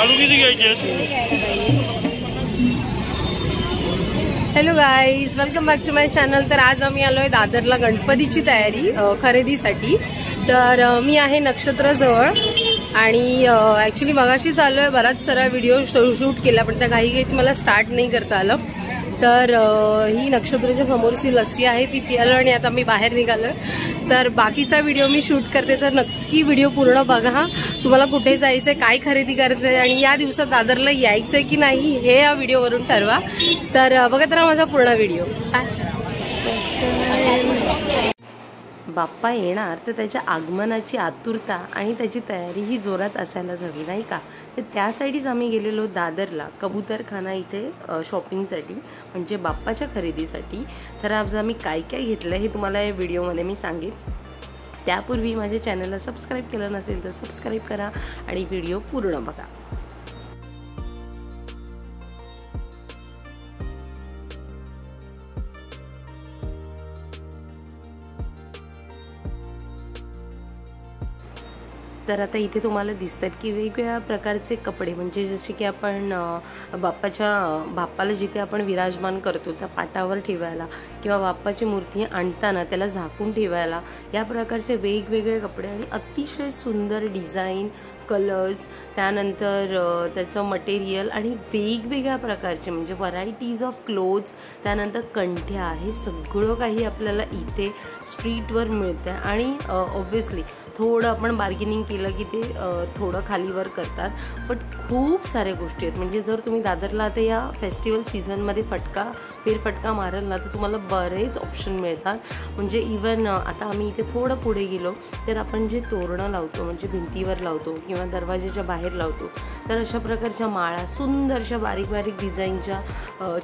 लाडू किती घ्यायचे? Hello guys, welcome back to my channel. तर आज आम्ही आलोय दादरला गणपतीची तयारी खरेदीसाठी। तर मी आहे नक्षत्रजवळ आणि ॲक्च्युली मगाशीच आलोय, बराच सारा व्हिडिओ शूट केला पण त्या घाईघाईत मला स्टार्ट नाही करता आलं। तर ही नक्षत्राच्या समोरची लस्सी आहे ती पियालो आणि आता मी बाहेर निघालोय। तर बाकीचा व्हिडिओ मी शूट करते, तर नक्की व्हिडिओ पूर्ण बघा। तुम्हाला कुठे जायचं आहे, काय खरेदी करायचं आहे आणि या दिवसात दादरला यायचं आहे की नाही हे या व्हिडिओवरून ठरवा। तर बघत राहा माझा पूर्ण व्हिडिओ। बाप्पा येणार तर त्याच्या आगमनाची आतुरता आणि त्याची तयारी ही जोरात असायलाच हवी, नाही का? तर त्यासाठीच आम्ही गेलेलो दादरला कबूतरखाना इथे शॉपिंगसाठी, म्हणजे बाप्पाच्या खरेदीसाठी। तर आज आम्ही काय काय घेतलं हे तुम्हाला या व्हिडिओमध्ये मी सांगेन। त्यापूर्वी माझ्या चॅनलला सबस्क्राईब केलं नसेल तर सबस्क्राईब करा आणि व्हिडिओ पूर्ण बघा। तर आता इथे तुम्हाला दिसतात की वेगवेगळ्या प्रकारचे कपडे, म्हणजे जसे की आपण बाप्पाला जिथे आपण विराजमान करतो त्या पाटावर ठेवायला किंवा बाप्पाची मूर्ती आणताना त्याला झाकून ठेवायला, या प्रकारचे वेगवेगळे कपडे आणि अतिशय सुंदर डिझाईन, कलर्स, त्यानंतर त्याचं मटेरियल आणि वेगवेगळ्या प्रकारचे म्हणजे व्हरायटीज ऑफ क्लोथ्स, त्यानंतर कंठ्या, हे सगळं काही आपल्याला इथे स्ट्रीटवर मिळतं। आणि ऑब्व्हियसली थोडं आपण बार्गेनिंग केलं की ते थोडं खालीवर करतात, बट खूप साऱ्या गोष्टी आहेत। म्हणजे जर तुम्ही दादरला आता या फेस्टिवल सीझनमध्ये फेरफटका माराल ना तर तुम्हाला बरेच ऑप्शन मिळतात। म्हणजे इवन आता आम्ही इथे थोडं पुढे गेलो तर आपण जे तोरणं लावतो, म्हणजे भिंतीवर लावतो किंवा दरवाजाच्या बाहेर लावतो, तर अशा प्रकारच्या माळा, सुंदरशा बारीक बारीक डिझाईनच्या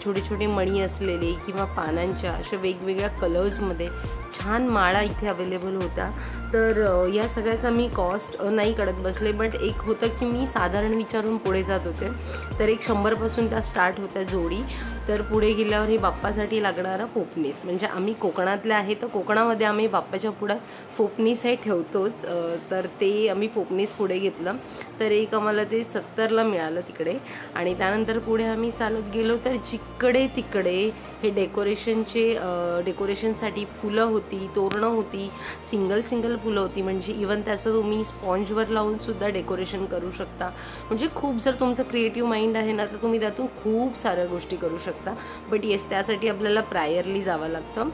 छोटे छोटे मणी असलेले किंवा पानांच्या अशा वेगवेगळ्या कलर्समध्ये छान माळा इथे अवेलेबल होत्या। तर या सगळ्याचा मी कॉस्ट नाही कळत बसले, बट एक होतं की मी साधारण विचारून पुढे जात होते, तर एक 100पासून त्या स्टार्ट होत्या जोडी। तर पुढे गेल्यावर हे बाप्पासाठी लागणारा पोपनीस, म्हणजे आम्ही कोकणातले आहे तर कोकणामध्ये आम्ही बाप्पाच्या पुढं पोपनीस हे ठेवतोच, तर ते आम्ही पोपनीस पुढे घेतलं। तर एक आम्हाला ते 70ला मिळालं तिकडे। आणि त्यानंतर पुढे आम्ही चालत गेलो तर जिकडे तिकडे हे डेकोरेशनसाठी फुलं होती, तोरणं होती, सिंगल फुलं होती, म्हणजे इवन त्याचं तुम्ही स्पॉन्जवर लावून सुद्धा डेकोरेशन करू शकता। म्हणजे खूप जर तुमचं क्रिएटिव्ह माइंड आहे ना तर तुम्ही त्यातून खूप साऱ्या गोष्टी करू शकता, बट येस त्यासाठी आपल्याला प्रायरली जावं लागतं।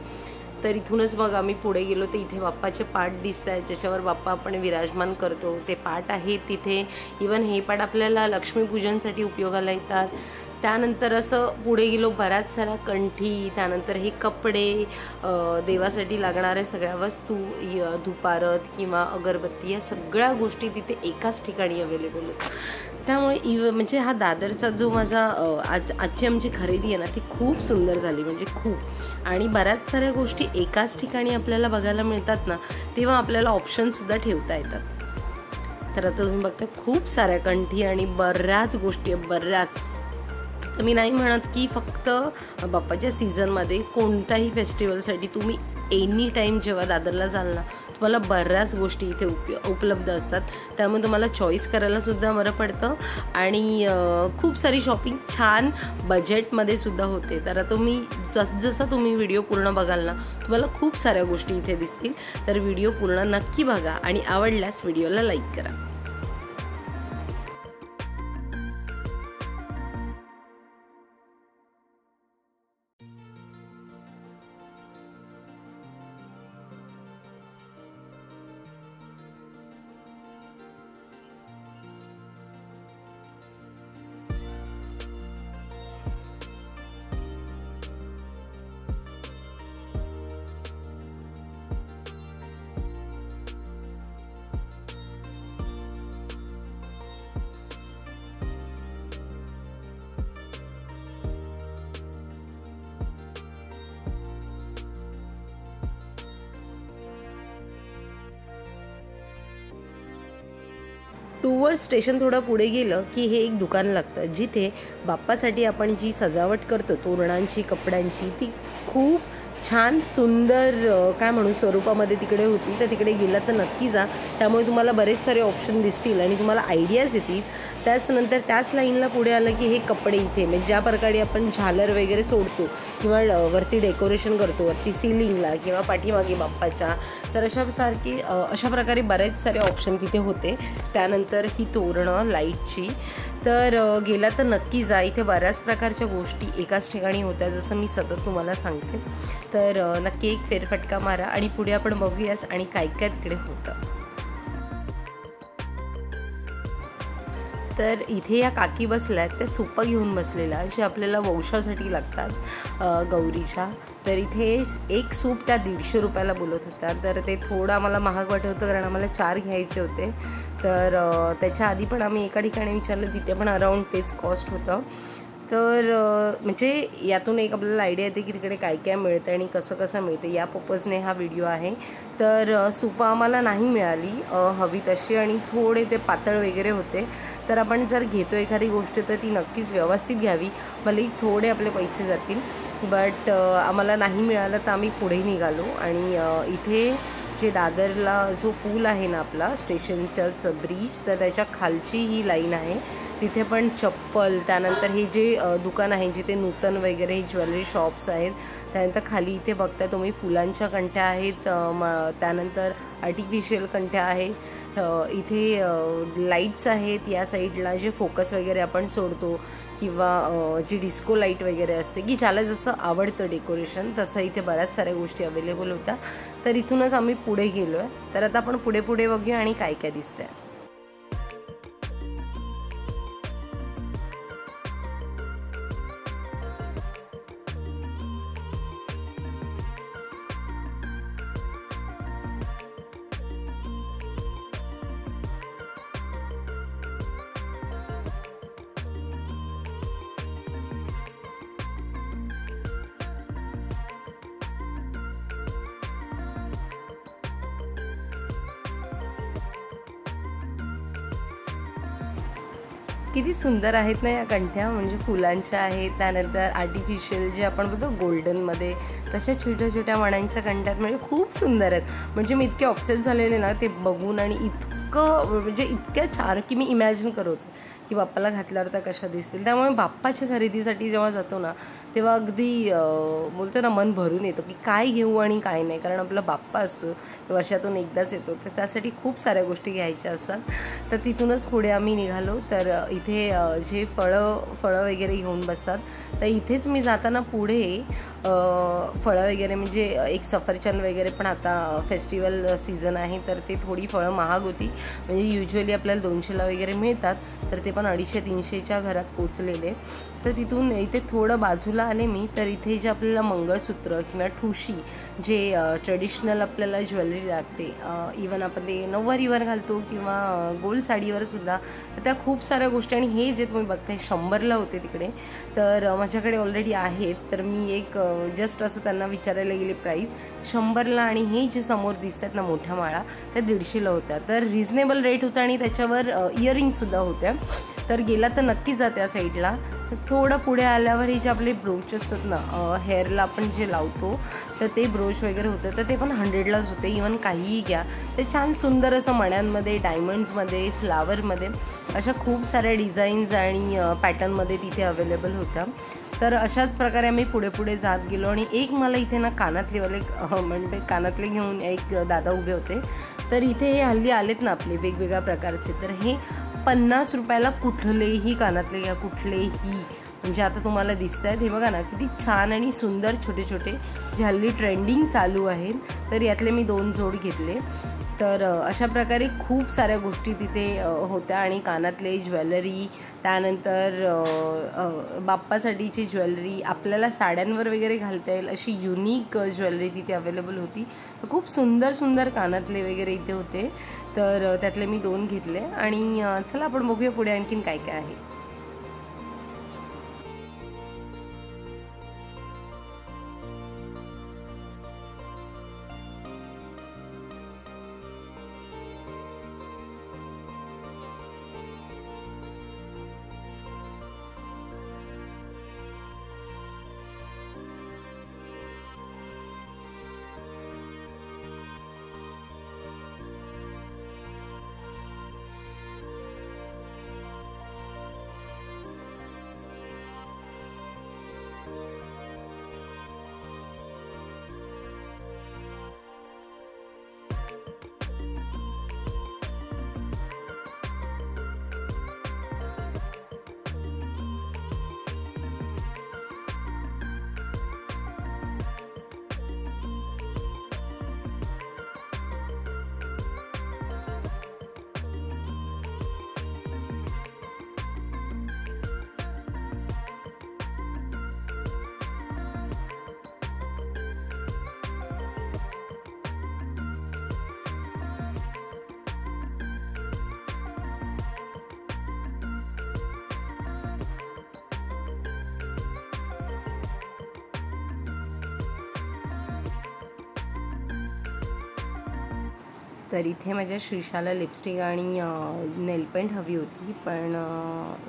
तर इथूनच मग आम्ही पुढे गेलो तर इथे बाप्पाचे पाट दिसत आहेत, ज्याच्यावर बाप्पा आपण विराजमान करतो ते पाट आहेत तिथे। इवन हे पाट आपल्याला लक्ष्मीपूजनसाठी उपयोगाला येतात। त्यानंतर असं पुढे गेलो, बऱ्याच साऱ्या कंठी, त्यानंतर हे कपडे, देवासाठी लागणाऱ्या सगळ्या वस्तू, धुपारत किंवा अगरबत्ती, या सगळ्या गोष्टी तिथे एकाच ठिकाणी अवेलेबल होत्या। त्यामुळे म्हणजे हा दादरचा जो माझा आजची आमची खरेदी आहे ना ती खूप सुंदर झाली, म्हणजे खूप। आणि बऱ्याच साऱ्या गोष्टी एकाच ठिकाणी आपल्याला बघायला मिळतात ना, तेव्हा आपल्याला ऑप्शनसुद्धा ठेवता येतात। तर आता तुम्ही बघता खूप साऱ्या कंठी आणि बऱ्याच गोष्टी, बऱ्याच। तर मी नाही म्हणत की फक्त बाप्पाच्या सीझनमध्ये, कोणत्याही फेस्टिवलसाठी तुम्ही एनी टाईम जेव्हा दादरला जाल ना तुम्हाला बऱ्याच गोष्टी इथे उपलब्ध असतात। त्यामुळे तुम्हाला चॉईस करायला सुद्धा बरं पडतं आणि खूप सारी शॉपिंग छान बजेटमध्ये सुद्धा होते। तर तुम्ही जसं तुम्ही व्हिडिओ पूर्ण बघाल ना तुम्हाला खूप साऱ्या गोष्टी इथे दिसतील। तर व्हिडिओ पूर्ण नक्की बघा आणि आवडल्यास व्हिडिओला लाईक करा। टूवर्ड स्टेशन थोडं पुढे गेलं की हे एक दुकान लागतं, जिथे बाप्पासाठी आपण जी सजावट करतो तोरणांची, कपड्यांची, ती खूप छान सुंदर काय म्हणू स्वरूपामध्ये तिकडे होती. तर तिकडे गेला तर नक्की जा. त्यामुळे तुम्हाला बरेच सारे ऑप्शन दिसतील आणि तुम्हाला आयडियाज येतील. त्याचनंतर त्याच लाईनला पुढे आलं की हे कपडे इथे म्हणजे ज्या प्रकारे आपण झालर वगैरे सोडतो किंवा वरती डेकोरेशन करतो, वरती सिलिंगला किंवा पाठीमागे बाप्पाच्या, तर अशा प्रकारे बरेच सारे ऑप्शन तिथे होते. त्यानंतर ही तोरणं लाईटची, तर गेला तर नक्की जा. इथे बऱ्याच प्रकारच्या गोष्टी एकाच ठिकाणी होत्या, जसं मी सतत तुम्हाला सांगते. तर नक्की एक फेरफटका मारा आणि पुढे आपण बघूयाच आणि काय काय तिकडे होतं. तर इथे या काकी बसल्या आहेत, त्या सुपं घेऊन बसलेल्या जे आपल्याला वंशासाठी लागतात गौरीच्या. तर इथे एक सूप त्या 150 रुपयाला बोलत होत्या. तर ते थोडं आम्हाला महाग वाटत होतं कारण आम्हाला 4 घ्यायचे होते. तर त्याच्या आधी पण आम्ही एका ठिकाणी विचारलं, तिथे पण अराऊंड तेच कॉस्ट होतं. तर म्हणजे यातून एक आपल्याला आयडिया येते की तिकडे काय काय मिळतं आणि कसं कसं मिळतं, या पर्पजने हा व्हिडिओ आहे. तर सूपं आम्हाला नाही मिळाली हवी तशी आणि थोडे ते पातळ वगैरे होते. तर आपण जर घेतो एखादी गोष्ट तर ती नक्कीच व्यवस्थित घ्यावी, भलेही थोडे आपले पैसे जातील. बट आम्हाला नाही मिळालं तर आम्ही पुढे निघालो आणि इथे जे दादरला जो पूल आहे ना आपला स्टेशनच्याच ब्रिज, तर त्याच्या खालची ही लाईन आहे. तिथे पण चप्पल, त्यानंतर हे जे दुकान आहे जिथे नूतन वगैरे हे ज्वेलरी शॉप्स आहेत, त्यानंतर खाली इथे बघता तुम्ही फुलांच्या कंठ्या आहेत, त्यानंतर आर्टिफिशियल कंठ्या आहेत. इथे लाईट्स आहेत या साईडला, जे फोकस वगैरे आपण सोडतो किंवा जी डिस्को लाईट वगैरे असते की ज्याला जसं आवडतं डेकोरेशन, तसं इथे बऱ्याच साऱ्या गोष्टी अवेलेबल होत्या. तर इथूनच आम्ही पुढे गेलो आहे. तर आता आपण पुढे पुढे बघूया आणि काय काय दिसतंय. किती सुंदर आहेत ना या कंठ्या, म्हणजे फुलांच्या आहेत, त्यानंतर आर्टिफिशियल जे आपण बघतो गोल्डनमध्ये, तशा छोट्या छोट्या मण्यांच्या कंठ्यात, म्हणजे खूप सुंदर आहेत. म्हणजे मी इतके ऑब्सेस झालेले ना ते बघून आणि इतकं म्हणजे इतक्या छान की मी इमॅजिन करत होते की बाप्पाला घातल्यावर त्या कशा दिसतील. त्यामुळे बाप्पाच्या खरेदीसाठी जेव्हा जातो ना तेव्हा अगदी बोलतो ना मन भरून येतो की काय घेऊ आणि काय नाही, कारण आपला बाप्पा असतो वर्षातून एकदाच येतो, तर त्यासाठी खूप साऱ्या गोष्टी घ्यायच्या असतात. तर तिथूनच पुढे आम्ही निघालो. तर इथे जे फळं वगैरे घेऊन बसतात, तर इथेच मी जाताना पुढे फळं वगैरे म्हणजे एक सफरचंद वगैरे, पण आता फेस्टिवल सीझन आहे तर ते थोडी फळं महाग होती. म्हणजे युज्युअली आपल्याला 200ला वगैरे मिळतात, तर ते पण 250-300च्या घरात पोचलेले. तर तिथून इथे थोडं बाजूला आले मी, तर इथे जे आपल्याला मंगळसूत्र किंवा ठुशी जे ट्रेडिशनल आपल्याला ज्वेलरी लागते, इवन आपण ते नऊवारीवर घालतो किंवा गोल्ड साडीवर सुद्धा, तर त्या खूप साऱ्या गोष्टी. आणि हे जे तुम्ही बघताय 100ला होते तिकडे, तर माझ्याकडे ऑलरेडी आहेत. तर मी एक जस्ट असं त्यांना विचारायला गेले प्राईस 100ला, आणि हे जे समोर दिसतात ना मोठ्या माळा त्या 150ला होत्या. तर रिजनेबल रेट होता आणि त्याच्यावर इयरिंगसुद्धा होत्या. तर गेला तर नक्की जा त्या साईडला. तर थोडं पुढे आल्यावर हे जे आपले ब्रोच असतात ना हेअरला आपण जे लावतो, तर ते ब्रोच वगैरे होतं, तर ते पण 100लाच होते. इवन काहीही घ्या ते छान सुंदर असं मण्यांमध्ये, डायमंड्समध्ये, फ्लावरमध्ये, अशा खूप साऱ्या डिझाईन्स आणि पॅटर्नमध्ये तिथे अवेलेबल होत्या. तर अशाच प्रकारे आम्ही पुढे पुढे जात गेलो. आणि एक मला इथे ना कानातलेवाले म्हणजे कानातले घेऊन एक दादा उभे होते. तर इथे हे हल्ली आलेत ना आपले वेगवेगळ्या प्रकारचे, तर हे 50 रुपयाला कुठलेही कानातले घ्या, कुठलेही. म्हणजे आता तुम्हाला दिसत आहेत हे बघा ना, किती छान आणि सुंदर छोटे छोटे जे हल्ली ट्रेंडिंग चालू आहेत. तर यातले मी 2 जोड घेतले. तर अशा प्रकारे खूप साऱ्या गोष्टी तिथे होत्या. आणि कानातले, ज्वेलरी, त्यानंतर बाप्पासाठीची ज्वेलरी, आपल्याला साड्यांवर वगैरे घालता येईल अशी युनिक ज्वेलरी तिथे अवेलेबल होती. तर खूप सुंदर सुंदर कानातले वगैरे इथे होते. तर त्यातले मी 2 घेतले. आणि चला आपण बघूया पुढे आणखीन काय काय आहे. तर इथे माझ्या श्रीशाला लिपस्टिक आणि नेलपेंट हवी होती, पण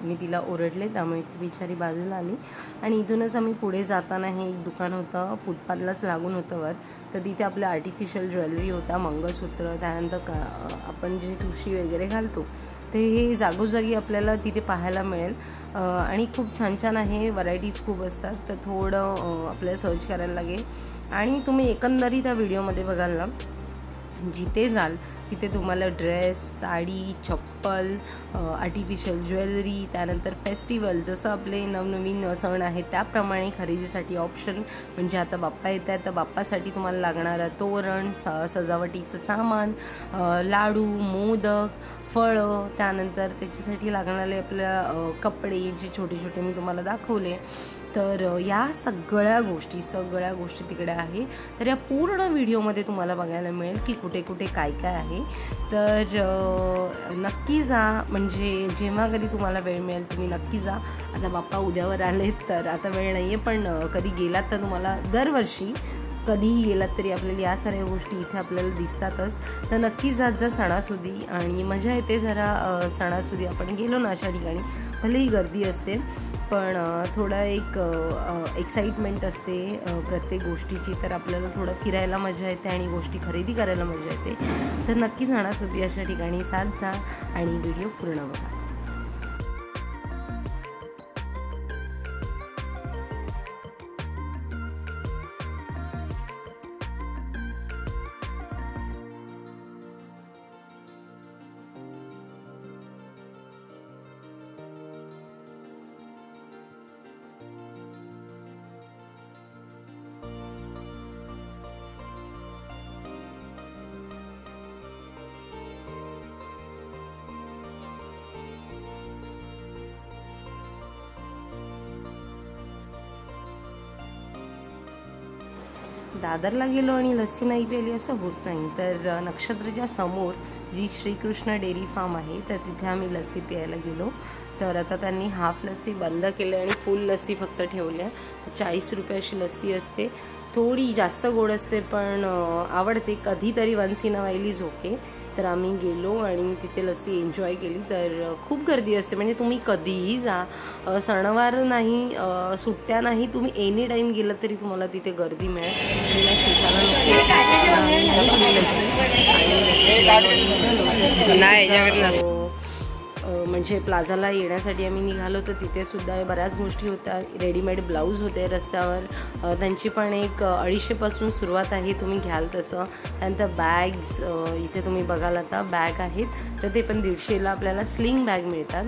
मी तिला ओरडले, त्यामुळे ती बिचारी बाजूला आली. आणि इथूनच आम्ही पुढे जाताना हे एक दुकान होतं, फुटपाथलाच लागून होतं वर. तर तिथे आपलं आर्टिफिशियल ज्वेलरी होता, मंगळसूत्र, त्यानंतर आपण जे ठुशी वगैरे घालतो ते हे जागोजागी आपल्याला तिथे पाहायला मिळेल. आणि खूप छान छान आहे, व्हरायटीज खूप असतात. तर थोडं आपल्याला सर्च करायला लागेल. आणि तुम्ही एकंदरीत त्या व्हिडिओमध्ये बघाल ना, जिथे जाल तिथे तुम्हाला ड्रेस, साडी, चप्पल, आर्टिफिशियल ज्वेलरी, त्यानंतर फेस्टिवल, जसं आपले नवनवीन सण आहेत त्याप्रमाणे खरेदीसाठी ऑप्शन. म्हणजे आता बाप्पा येत आहेत तर बाप्पासाठी तुम्हाला लागणारं तोरण, सजावटीचं सामान, लाडू, मोदक, फळं, त्यानंतर त्याच्यासाठी लागणारे आपल्या कपडे जे छोटे छोटे मी तुम्हाला दाखवले. तर या सगळ्या गोष्टी तिकडे आहे. तर या पूर्ण व्हिडिओमध्ये तुम्हाला बघायला मिळेल की कुठे कुठे काय काय आहे. तर नक्की जा, म्हणजे जेव्हा कधी तुम्हाला वेळ मिळेल तुम्ही नक्की जा. आता बाप्पा उद्यावर आलेत तर आता वेळ नाही आहे, पण कधी गेलात तर तुम्हाला दरवर्षी कधीही गेलात तरी आपल्याला या साऱ्या गोष्टी इथे आपल्याला दिसतातच. तर नक्की जात जा सणासुदी, आणि मजा येते जरा सणासुदी आपण गेलो ना अशा ठिकाणी. भलेही गर्दी असते पण थोडं एक एक्साइटमेंट असते प्रत्येक गोष्टीची. तर आपल्याला थोडं फिरायला मजा येते आणि गोष्टी खरेदी करायला मजा येते. तर नक्की सणासुदी अशा ठिकाणी साथ जा आणि व्हिडिओ पूर्ण बघा. दादरला गेलो आणि लस्सी नाही प्यायली असं होत नाही. तर नक्षत्रच्या समोर जी श्रीकृष्ण डेअरी फार्म आहे तर तिथे आम्ही लस्सी प्यायला गेलो. तर आता त्यांनी हाफ लस्सी बंद केले आणि फुल लस्सी फक्त ठेवल्या. तर 40 रुपयाची लस्सी असते, थोडी जास्त गोड असते पण आवडते. कधीतरी once in a while is okay. तर आम्ही गेलो आणि तिथे लस्सी एन्जॉय केली. तर खूप गर्दी असते, म्हणजे तुम्ही कधीही जा, सणवार नाही, सुट्ट्या नाही, तुम्ही एनी टाईम गेलं तरी तुम्हाला तिथे गर्दी मिळेल. म्हणजे प्लाझाला येण्यासाठी आम्ही निघालो तर तिथे सुद्धा बऱ्याच गोष्टी होत्या. रेडीमेड ब्लाऊज होते रस्त्यावर, त्यांची पण एक 250 पासून सुरुवात आहे, तुम्ही घ्याल तसं. त्यानंतर बॅग्स इथे तुम्ही बघाल आता बॅग आहेत तर ते पण 150ला आपल्याला स्लिंग बॅग मिळतात.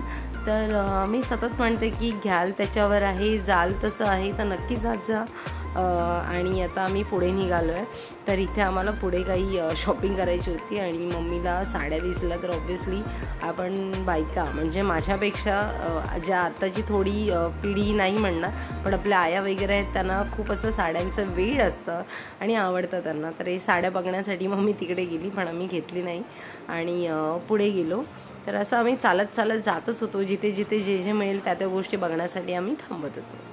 तर मी सतत म्हणते की घ्याल त्याच्यावर आहे, जाल तसं आहे, तर नक्की जात जा. आणि आता आम्ही पुढे निघालो आहे. तर इथे आम्हाला पुढे काही शॉपिंग करायची होती आणि मम्मीला साड्या दिसल्या. तर ऑब्व्हियसली आपण बायका, म्हणजे माझ्यापेक्षा ज्या आत्ताची थोडी पिढी नाही म्हणणार पण आपल्या आया वगैरे आहेत, त्यांना खूप असं साड्यांचं वेळ असतं आणि आवडतं त्यांना. तर हे साड्या बघण्यासाठी मम्मी तिकडे गेली पण आम्ही घेतली नाही आणि पुढे गेलो. तर असं आम्ही चालत जातच होतो, जिथे जिथे जे जे मिळेल त्या गोष्टी बघण्यासाठी आम्ही थांबत होतो.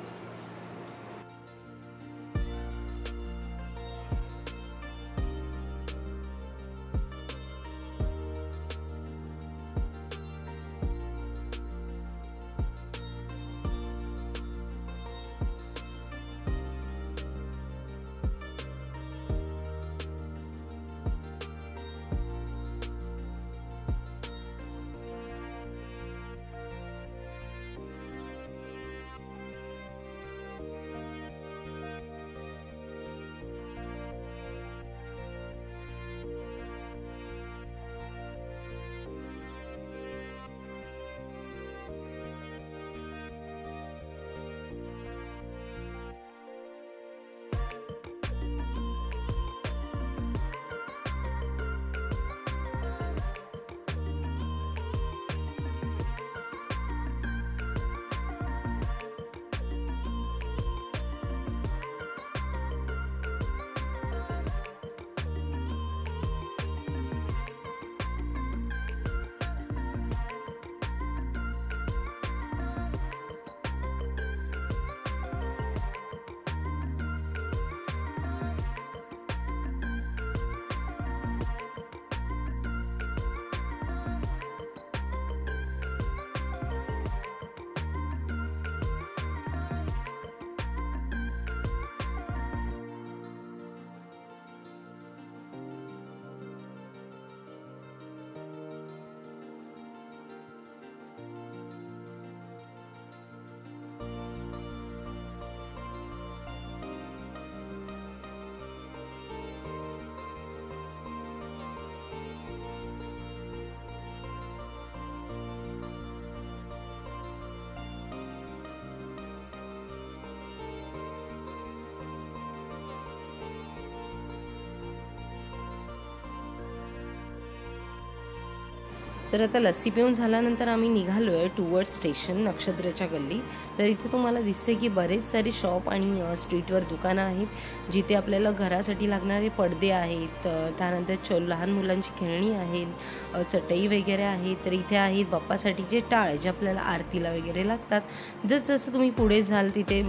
तर आता लस्सी पिऊन झाल्यानंतर आम्ही निघालो आहे टुवर्ड्स स्टेशन नक्षत्राच्या गल्ली. तर इथे तुम्हाला दिसते की बरेच सारे शॉप आणि स्ट्रीटवर दुकानं आहेत जिथे आपल्याला घरासाठी लागणारे पडदे आहेत, त्यानंतर लहान मुलांची खेळणी आहेत, चटई वगैरे आहेत. तर इथे आहेत बाप्पासाठीचे टाळ जे आपल्याला आरतीला वगैरे लागतात. जसं तुम्ही पुढे जाल तिथे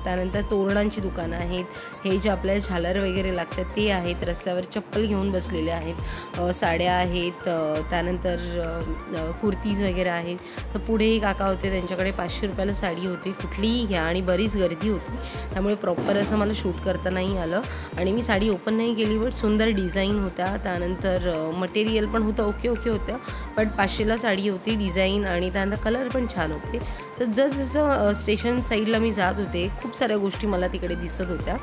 त्यानंतर तोरणांची दुकानं आहेत, हे जे आपल्याला झालर वगैरे लागतात ते आहेत. रस्त्यावर चप्पल घेऊन बसलेले आहेत, साड्या आहेत, त्यानंतर कुर्तीज वगैरे आहेत. तर पुढे एक काका होते, त्यांच्याकडे 500 रुपयाला साडी होती, कुठलीही घ्या, आणि बरीच गर्दी होती त्यामुळे प्रॉपर असं मला शूट करता नाही आलं. आणि मी साडी ओपन नाही केली, बट सुंदर डिझाईन होत्या, त्यानंतर मटेरियल पण होतं ओके होतं, बट 500ला साडी होती, डिझाईन आणि त्यानंतर कलर पण छान होते. तर जसं स्टेशन साईडला मी जात होते खूप साऱ्या गोष्टी मला तिकडे दिसत होत्या.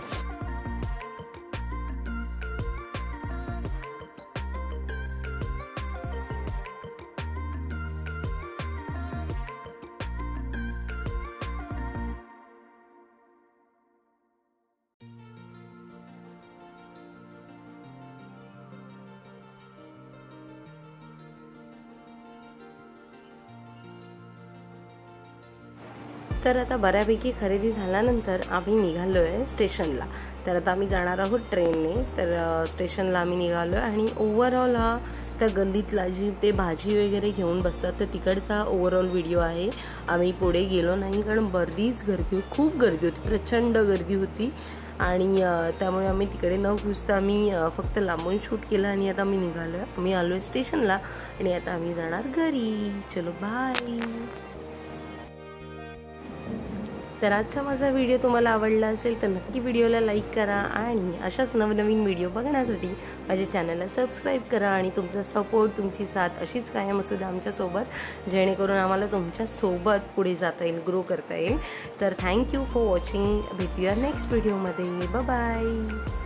तर आता बऱ्यापैकी खरेदी झाल्यानंतर आम्ही निघालो आहे स्टेशनला. तर आता आम्ही जाणार आहोत ट्रेनने. तर स्टेशनला आम्ही निघालो आहे आणि ओव्हरऑल हा त्या गल्लीतला जी ते भाजी वगैरे घेऊन बसतात तर तिकडचा ओव्हरऑल व्हिडिओ आहे. आम्ही पुढे गेलो नाही कारण बरीच गर्दी होती, खूप गर्दी होती, प्रचंड गर्दी होती. आणि त्यामुळे आम्ही तिकडे न घुसता आम्ही फक्त लांबून शूट केलं आणि आता आम्ही निघालो आहे. आम्ही आलो आहे स्टेशनला आणि आता आम्ही जाणार घरी. चलो बाय. तर आजचा माझा व्हिडिओ तुम्हाला आवडला असेल तर नक्की व्हिडिओला लाईक करा आणि अशाच नवनवीन व्हिडिओ बघण्यासाठी माझ्या चॅनलला सबस्क्राईब करा. आणि तुमचा सपोर्ट, तुमची साथ अशीच कायम असू द्या आमच्यासोबत, जेणेकरून आम्हाला तुमच्यासोबत पुढे जाता येईल, ग्रो करता येईल. तर थँक्यू फॉर वॉचिंग. भेटूया नेक्स्ट व्हिडिओमध्ये. बाय.